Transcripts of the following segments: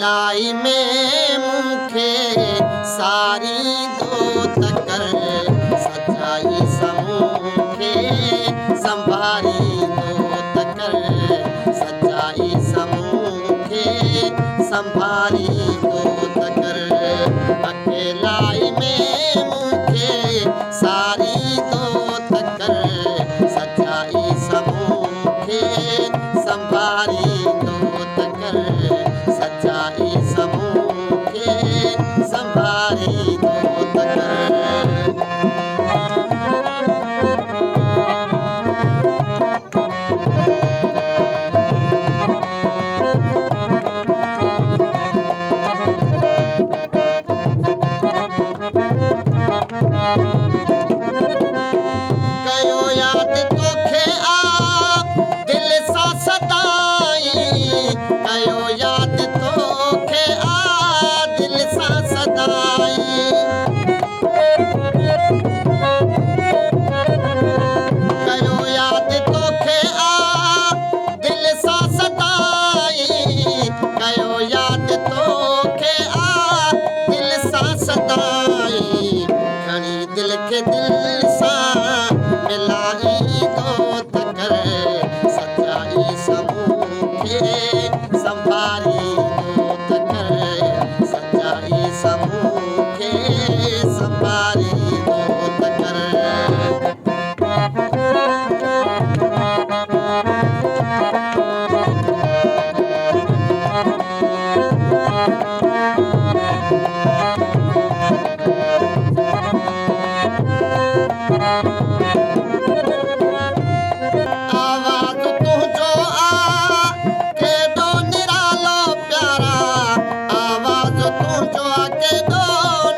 लाई में मुखे सारी दो तकर सच्चाई समूखे संभारी दो तकर सच्चाई समूखे संभारी दो तकर अकेलाई में मुखे सारी दो तकर सच्चाई समूखे संभारी दो तकर सच्चाई समूखे संभारी दो तकर कयो याद तोखे आ दिल सा सदाई कयो याद तोखे आ दिल सा सदाई कयो याद तोखे आ दिल सा सदाई कयो याद तोखे आ दिल सा सदाई खणी दिल के दिल सा मिलाई दो तकर सच्चाई समूखे संभारी दो तकर सच्चाई समूखे संभारी दो तकर आवाज तुझो आ केडो निरालो प्यारा आवाज तुझो आ केडो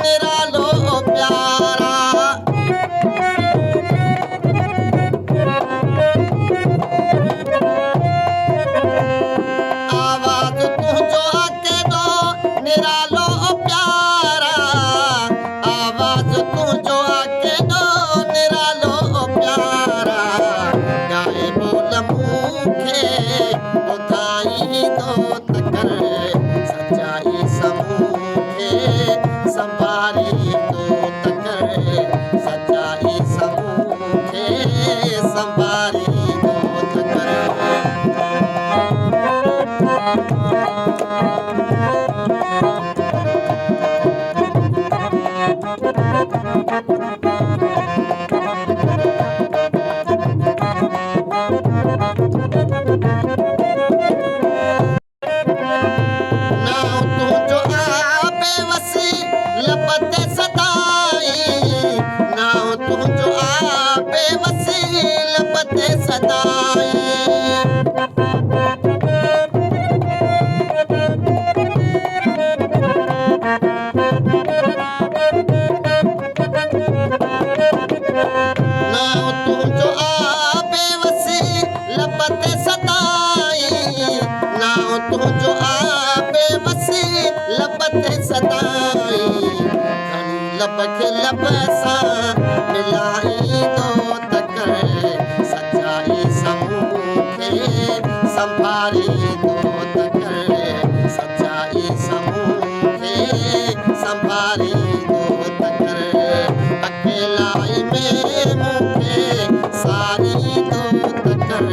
निरालो प्यारा आवाज तुझो आ केडो निरालो प्यारा आवाज तुझो आ केडो निरालो प्यारा गाए बोल मुखे ॿुधाई दो तकर सच्चाई समूखे संभारी दो तकर सच्चाई समूखे संभारी दो तकर नाव तुझो आ बेवसी लपते सदाई नाव तुझो आ बेवसी लपते सदाई नाव तुझो आ बेवसी लपते सदाई नाव तुझो आ बेवसी लपते सदाई खणी लब खे लब सां मिलाई दो तकर सच्चाई समूखे संभारी दो तकर सच्चाई समूखे संभारी दो तकर अकेलाई में मुखे सारी दो तकर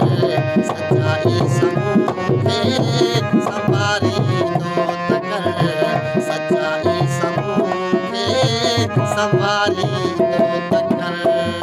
सच्चाई समूखे संभारी दो तकर सच्चाई समूखे संभारी दो तकर